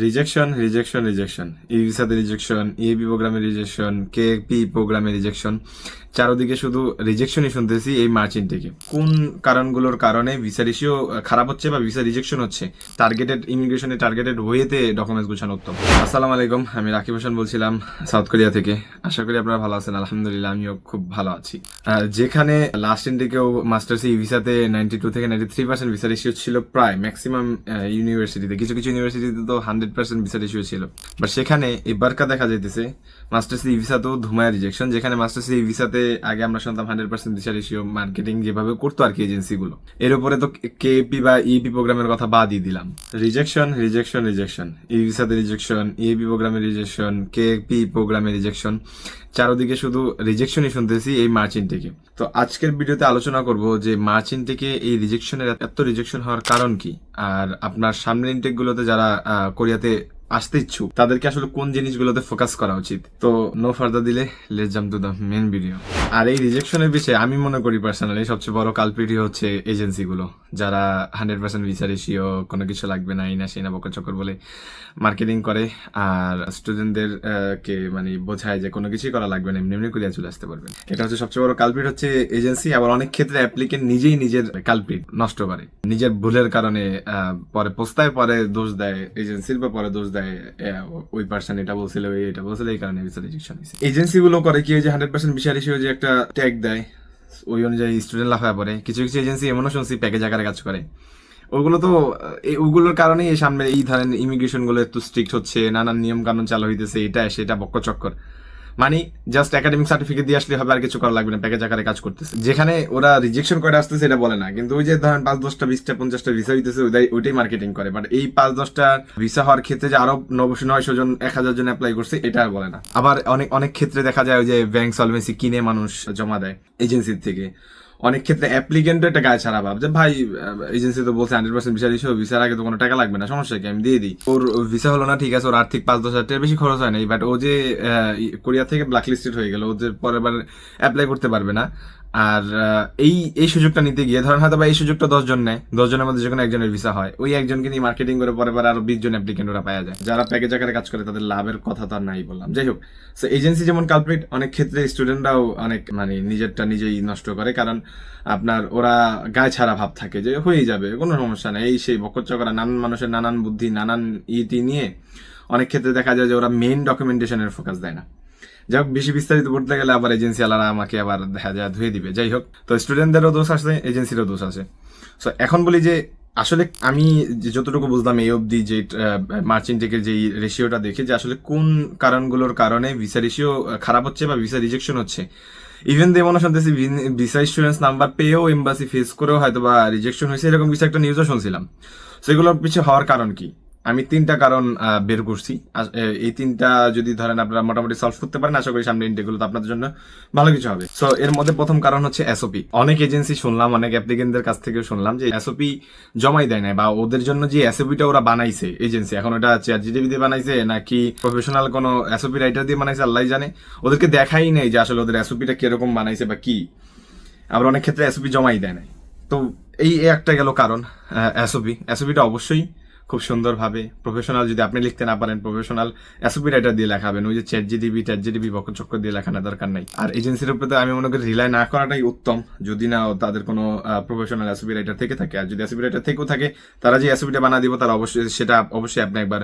Rejection rejection rejection ই ভিসাতে rejection, EAB প্রোগ্রামে rejection, KP প্রোগ্রামে rejection, চারদিকে শুধু রিজেকশনই শুনতেছি এই মার্চ ইনটেকে। কোন কারণগুলোর কারণে ভিসা রেশিও খারাপ হচ্ছে বা ভিসা রিজেকশন হচ্ছে, টার্গেটেড ইমিগ্রেশনে টার্গেটেড ওয়েতে ডকুমেন্টস গোছানো উত্তম। আসসালামু আলাইকুম, আমি রাকিব হোসেন বলছিলাম সাউথ কোরিয়া থেকে। আশা করি আপনারা ভালো আছেন। আলহামদুলিল্লাহ আমিও খুব ভালো আছি। যেখানে লাস্ট ইনটেকেও মাস্টার্স ই ভিসাতে 92 থেকে 93% ভিসা রেশিও ছিল, প্রায় ম্যাক্সিমাম ইউনিভার্সিটিতে, কিছু কিছু ইউনিভার্সিটিতে তো 100% ভিসা রেশিও ছিল। বাট সেখানে এবারকা দেখা যাইতেছে মাস্টার্স ই ভিসাতেও ধুমায় রিজেকশন। যেখানে মাস্টার্স ই ভিসাতে আগে আমরা শুনতাম 100% ভিসা রেশিও, মার্কেটিং যেভাবে করতো আর কি এজেন্সিগুলো, এর উপরে তো কেপি বা ইপি প্রোগ্রামের কথা বাদই দিলাম। রিজেকশন রিজেকশন রিজেকশন ই ভিসাতে রিজেকশন, ইএবি প্রোগ্রামে রিজেকশন, কেপি প্রোগ্রামে রিজেকশন, চারদিকে শুধু রিজেকশনই শুনতেছি এই মার্চ ইনটেকে। তো আজকের ভিডিওতে আলোচনা করব যে মার্চ ইনটেকে এই রিজেকশনের এত রিজেকশন হওয়ার কারণ কি, আর আপনার সামনের ইনটেক গুলোতে যারা কোরিয়াতে আসতে ইচ্ছুক তাদেরকে আসলে কোন জিনিসগুলোতে ফোকাস করা উচিত। তো নো ফার্দার দিলে let's jump to the main video. আর এই রিজেকশনের বিষয়ে আমি মনে করি পার্সোনালি সবচেয়ে বড় কালপ্রিটই হচ্ছে এজেন্সিগুলো, যারা 100% ভিসা রেশিও, কোনো কিছু লাগবে না, এই না সেই না বকর চক্কর বলে মার্কেটিং করে, আর স্টুডেন্টদের কে মানে বোঝায় যে কোনো কিছুই করা লাগবে না, এমনি এমনি করে চলে আসতে পারবেন। এটা হচ্ছে সবচেয়ে বড় কালপ্রিট হচ্ছে এজেন্সি। আবার অনেক ক্ষেত্রে অ্যাপ্লিকেন্ট নিজেই নিজের কালপ্রিট নষ্ট করে, নিজের ভুলের কারণে পরে পোস্তায়, পরে দোষ দেয় এজেন্সির, বা পরে দোষ দেয় ওই পার্সন এটা বলছিল, এটা বলছিল, এই কারণে ভিসা রিজেকশন হয়েছে। এজেন্সি গুলো করে কি, যে 100% ভিসা রেশিও যে একটা ট্যাগ দেয়, ওই অনুযায়ী স্টুডেন্ট লাফায় পড়ে। কিছু কিছু এজেন্সি এমনও শুনছি প্যাকেজ আকারে কাজ করে। ওগুলো তো ওগুলোর কারণেই এই সামনে এই ধরেন ইমিগ্রেশন গুলো একটু স্ট্রিক্ট হচ্ছে, নানান নিয়ম কানুন চালু হইতেছে, এটা সেটা বক্ক চক্কর। মানে জাস্ট একাডেমিক সার্টিফিকেট দিয়ে আসলে হবে, আর কিছু করা লাগবে না, প্যাকেজ আকারে কাজ করতেছে। যেখানে ওরা রিজেকশন করে আসতেছে এটা বলে না, কিন্তু ওই যে ধরেন 5-10টা 20টা 50টা ভিসা হইতেছে, ওইটাই মার্কেটিং করে। বাট এই 5-10টা ভিসা হওয়ার ক্ষেত্রে যে আরো 900 জন 1000 জন অ্যাপ্লাই করছে, এটা আর বলে না। আবার অনেক অনেক ক্ষেত্রে দেখা যায় ওই যে ব্যাংক সলভেন্সি কিনে মানুষ জমা দেয় এজেন্সির থেকে। অনেক ক্ষেত্রে অ্যাপ্লিকেন্টও একটা গায়ে ছাড়া ভাব যে ভাই এজেন্সি তো বলছে 100% ভিসা দিছো, ভিসার আগে তো কোনো টাকা লাগবে না, সমস্যা কি, আমি দিয়ে দিই। ওর ভিসা হলো না, ঠিক আছে, ওর আর্থিক 5-10 হাজার টাকা বেশি খরচ হয় নাই, বাট ও যে কোরিয়া থেকে ব্ল্যাক লিস্টেড হয়ে গেল, ওদের পরের বার অ্যাপ্লাই করতে পারবে না। আর এই এই সুযোগটা নিতে গিয়ে ধরেন হয়তো বা এই সুযোগটা 10 জন নেয়, 10 জনের মধ্যে যে কোনো একজনের ভিসা হয়, ওই একজনকে নিয়ে মার্কেটিং করে পরের বার আরো 20 জন অ্যাপ্লিকেন্ট ওরা পাওয়া যায়। যারা প্যাকেজ আকারে কাজ করে তাদের লাভের কথা তো আর নাই বললাম। যাই হোক, সো এজেন্সি যেমন কালপ্রিট, অনেক ক্ষেত্রে স্টুডেন্টরাও অনেক মানে নিজেরটা নিজেই নষ্ট করে। কারণ আপনার ওরা গায়ে ছাড়া ভাব থাকে যে হয়ে যাবে, কোনো সমস্যা নেই, এই সেই বকচ্চা করা, নানান মানুষের নানান বুদ্ধি, নানান ইটি নিয়ে অনেক ক্ষেত্রে দেখা যায় যে ওরা মেইন ডকুমেন্টেশনের ফোকাস দেয় না। যাই হোক, বেশি বিস্তারিত পড়তে গেলে আবার এজেন্সি আলারা আমাকে আবার দেখা যায় ধুয়ে দিবে। যাই হোক, তো স্টুডেন্টদেরও দোষ আছে, এজেন্সিরও দোষ আছে। সো এখন বলি যে আসলে আমি যতটুকু বুঝলাম এই অবধি, যে মার্চ ইনটেকের যে রেশিওটা দেখে, যে আসলে কোন কারণগুলোর কারণে ভিসা রেশিও খারাপ হচ্ছে বা ভিসা রিজেকশন হচ্ছে। ইভেন দে মনে শুনতেছি ভিসা স্টুডেন্টস নাম্বার পেয়েও এম্বাসি ফেস করেও হয়তো বা রিজেকশন হয়েছে, এরকম কিছু একটা নিউজও শুনছিলাম। সেগুলোর পিছিয়ে হওয়ার কারণ কি, আমি 3টা কারণ বের করছি। এই 3টা যদি ধরেন আপনারা মোটামুটি সলভ করতে পারেন, আশা করি সামনে ইনটেকগুলো তো আপনাদের জন্য ভালো কিছু হবে। সো এর মধ্যে প্রথম কারণ হচ্ছে এসওপি। অনেক এজেন্সি শুনলাম, অনেক অ্যাপ্লিকেন্টদের কাছ থেকে শুনলাম যে এসওপি জমাই দেয় না, বা ওদের জন্য যে এসওপিটা ওরা বানাইছে এজেন্সি, এখন ওটা চ্যাটজিপিটি দিয়ে বানাইছে নাকি প্রফেশনাল কোনো এসওপি রাইটার দিয়ে বানাইছে আল্লাহ জানে, ওদেরকে দেখাই নেই যে আসলে ওদের এসওপিটা কিরকম বানাইছে বা কি। আবার অনেক ক্ষেত্রে এসওপি জমাই দেয় না। তো এই একটা গেল কারণ। এসওপিটা অবশ্যই খুব সুন্দরভাবে প্রফেশনাল, যদি আপনি লিখতে না পারেন প্রফেশনাল এসওপি রাইটার দিয়ে লেখাবেন, ওই যে চ্যাটজিপিটি বকচক্কর দিয়ে লেখানোর দরকার নাই। আর এজেন্সির উপরে আমি মনে করি রিলাই না করাটাই উত্তম, যদি না তাদের কোনো প্রফেশনাল এসওপি রাইটার থেকে থাকে। আর যদি এসওপি রাইটার থেকেও থাকে, তারা যে এসওপিটা বানা দিব, তারা অবশ্যই আপনি একবার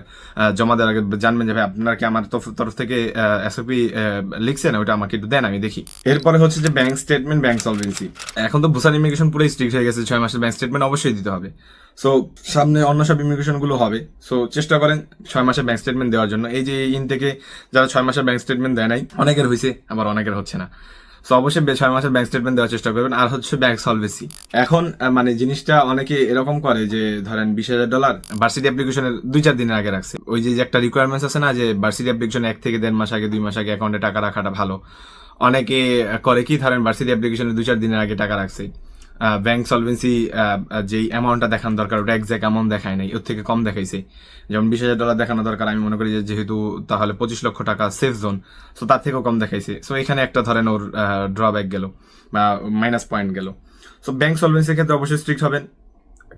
জমা দেওয়ার আগে জানবেন যে ভাই আপনারা কি আমার তরফ থেকে এসওপি লিখছেন, ওটা আমাকে একটু দেন, আমি দেখি। এরপরে হচ্ছে যে ব্যাংক স্টেটমেন্ট, ব্যাংক সলভেন্সি। এখন তো বুসান ইমিগ্রেশন পুরো স্ট্রিক্ট হয়ে গেছে, 6 মাসের ব্যাংক স্টেটমেন্ট অবশ্যই দিতে হবে। সো সামনে অন্য সব ইমিগ্রেশন গুলো হবে, সো চেষ্টা করেন 6 মাসের ব্যাংক স্টেটমেন্ট দেওয়ার জন্য। এই যে ইনটেকে যারা 6 মাসের ব্যাংক স্টেটমেন্ট দেয় নাই, অনেকের হয়েছে আবার অনেকের হচ্ছে না। সো অবশ্যই 6 মাসের ব্যাংক স্টেটমেন্ট দেওয়ার চেষ্টা করবেন। আর হচ্ছে ব্যাংক সলভেন্সি। এখন মানে জিনিসটা অনেকে এরকম করে যে ধরেন $20,000 ভার্সিটি অ্যাপ্লিকেশনের 2-4 দিনের আগে রাখছে। ওই যে একটা রিকোয়ারমেন্টস আছে না, যে ভার্সিটি অ্যাপ্লিকেশন 1 থেকে 1.5 মাস আগে, 2 মাস আগে অ্যাকাউন্টে টাকা রাখাটা ভালো। অনেকে করে কি, ধরেন ভার্সিটি অ্যাপ্লিকেশনের 2-4 দিনের আগে টাকা রাখছে, ব্যাংক সলভেন্সি যেই অ্যামাউন্টটা দেখানো দরকার ওটা এক্সাক্ট অ্যামাউন্ট দেখায় নাই, ওর থেকে কম দেখাইছে। যেমন $20,000 দেখানো দরকার, আমি মনে করি যে যেহেতু তাহলে 25 লক্ষ টাকা সেফ জোন, সো তার থেকেও কম দেখাইছে। সো এখানে একটা ধরেন ওর ড্রব্যাক গেল বা মাইনাস পয়েন্ট গেল। সো ব্যাংক সলভেন্সির ক্ষেত্রে অবশ্যই স্ট্রিক্ট হবেন।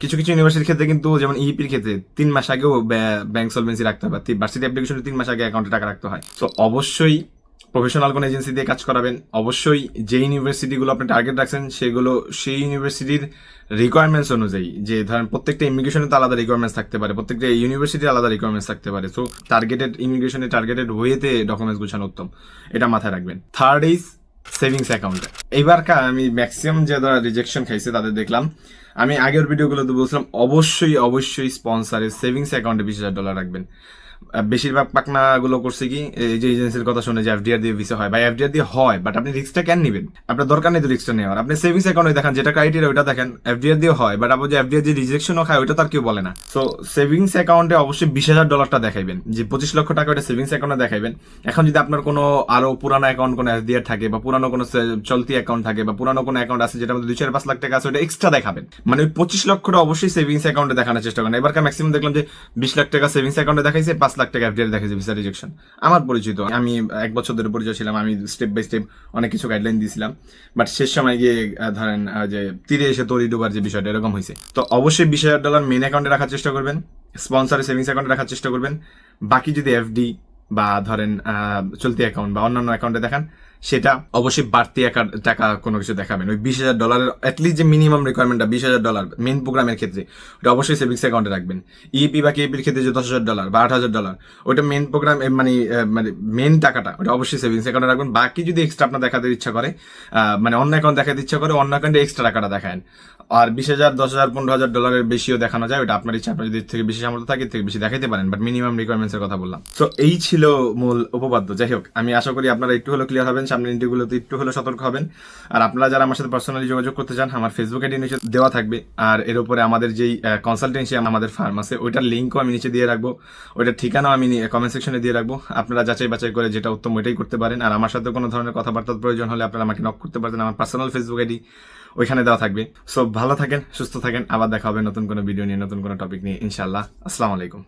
কিছু কিছু ইউনিভার্সিটির ক্ষেত্রে কিন্তু যেমন ইপির ক্ষেত্রে 3 মাস আগেও ব্যাংক সলভেন্সি রাখতে হয়, বা ভার্সিটি অ্যাপ্লিকেশনে 3 মাস আগে অ্যাকাউন্টে টাকা রাখতে হয়। তো অবশ্যই প্রফেশনাল কোনো এজেন্সি দিয়ে কাজ করাবেন। অবশ্যই যে ইউনিভার্সিটিগুলো আপনি টার্গেট রাখছেন সেগুলো সেই ইউনিভার্সিটির রিকোয়ারমেন্টস অনুযায়ী, যে ধরেন প্রত্যেকটা ইমিগ্রেশনে তো আলাদা রিকোয়ারমেন্টস থাকতে পারে, প্রত্যেকটা ইউনিভার্সিটির আলাদা রিকোয়ারমেন্টস থাকতে পারে। সো টার্গেটেড ইমিগ্রেশনে টার্গেটেড ওয়েতে ডকুমেন্টস গুছানো উত্তম, এটা মাথায় রাখবেন। Third is savings account. এইবার আমি ম্যাক্সিমাম যারা রিজেকশন খাইছে তাদের দেখলাম, আমি আগের ভিডিওগুলোতে বলছিলাম অবশ্যই অবশ্যই স্পন্সারের সেভিংস অ্যাকাউন্টে $20,000 রাখবেন। বেশিরভাগ পাকনাগুলো করছে কি, এই যে এজেন্সির কথা শুনে যে এফডিআর দিয়ে ভিসা হয়, বা এফডিআর দিয়ে হয়, বাট আপনি রিস্কটা কেন নেবেন? আপনার দরকার নেই তো রিস্কটা নেওয়ার। আপনি সেভিংস অ্যাকাউন্টে দেখেন, যেটা ক্রাইটেরিয়া ওইটা দেখেন। এফডিআর দিয়ে হয়, বাট আপনি যে এফডিআর দিয়ে রিজেকশনও খায় ওইটা তার কেউ বলে না। সো সেভিংস অ্যাকাউন্টে অবশ্যই $20,000 দেখাইবেন, যে 25 লক্ষ টাকা ওটা সেভিংস অ্যাকাউন্টে দেখাইবেন। এখন যদি আপনার কোনো আরো পুরানো অ্যাকাউন্ট কোনো এফডিআর থাকে, বা পুরানো কোনো চলতি অ্যাকাউন্ট থাকে, বা পুরানো কোনো অ্যাকাউন্ট আছে যেটা মধ্যে 2-4-5 লাখ টাকা আছে, ওটা এক্সট্রা দেখাবেন। মানে ওই 25 লক্ষটা অবশ্যই সেভিংস অ্যাকাউন্টে দেখানোর চেষ্টা করেন। এবার ম্যাক্সিমাম দেখলাম যে 20 লাখ টাকা সেভিংস অ্যাকাউন্টে দেখাইছে, 5 লাখ টাকা এফডিআর দেখাইছে ভিসা রিজেকশন। আমার পরিচিত, আমি 1 বছর ধরে পরিচয় ছিলাম, আমি স্টেপ বাই স্টেপ অনেক কিছু গাইডলাইন দিয়েছিলাম, বাট শেষ সময় গিয়ে ধরেন যে তীরে এসে তরি ডুবার যে বিষয়টা এরকম হয়েছে। তো অবশ্যই $20,000 মেন অ্যাকাউন্টে রাখার চেষ্টা করবেন, স্পন্সরের সেভিংস অ্যাকাউন্টে রাখার চেষ্টা করবেন। বাকি যদি এফডি বা ধরেন চলতি অ্যাকাউন্ট বা অন্যান্য অ্যাকাউন্টে দেখান, সেটা অবশ্যই বাড়তি টাকা কোনো কিছু দেখাবেন। ওই $20,000 অ্যাটলিস্ট যে মিনিমাম রিকোয়ারমেন্টটা $20,000 মেন প্রোগ্রামের ক্ষেত্রে, ওটা অবশ্যই সেভিংস অ্যাকাউন্টে রাখবেন। ইপি বা কেপির ক্ষেত্রে যে $10,000 বা $8,000, ওইটা মেন প্রোগ্রাম মানে মেন টাকাটা ওটা অবশ্যই সেভিংস অ্যাকাউন্টে রাখবেন। বাকি যদি এক্সট্রা আপনার দেখাতে ইচ্ছা করে, মানে অন্য অ্যাকাউন্ট দেখাতে ইচ্ছা করে, অন্য অ্যাকাউন্টে এক্সট্রা টাকাটা দেখান। আর 20,000, 10,000, $15,000 বেশিও দেখানো যায়, ওটা আপনার ইচ্ছা। আপনার যদি থেকে বেশি সামর্থ্য থাকে থেকে বেশি দেখাইতে পারেন, বাট মিনিমাম রিকোয়ারমেন্টস এর কথা বললাম। তো এই ছিল মূল উপপাদ্য। যাই হোক, আমি আশা করি আপনারা একটু হলো ক্লিয়ার হবেন, সামনের ইন্টারভিউগুলোতে একটু হলো সতর্ক হবেন। আর আপনারা যারা আমার সাথে পার্সোনালি যোগাযোগ করতে চান, আমার ফেসবুক আইডি নিচে দেওয়া থাকবে। আর এর উপরে আমাদের যেই কনসালটেন্সি আমাদের ফার্ম আছে, ওইটার লিঙ্কও আমি নিচে দিয়ে রাখবো, ওইটার ঠিকানাও আমি কমেন্ট সেকশনে দিয়ে রাখবো। আপনারা যাচাই বাছাই করে যেটা উত্তম ওইটাই করতে পারেন। আর আমার সাথে কোনো ধরনের কথাবার্তার প্রয়োজন হলে আপনারা আমাকে নক করতে পারেন, আমার পার্সোনাল ফেসবুক আইডি ওইখানে দেওয়া থাকবে। সো ভালো থাকেন, সুস্থ থাকেন, আবার দেখা হবে নতুন কোনো ভিডিও নিয়ে, নতুন কোনো টপিক নিয়ে ইনশাআল্লাহ। আসসালামু আলাইকুম।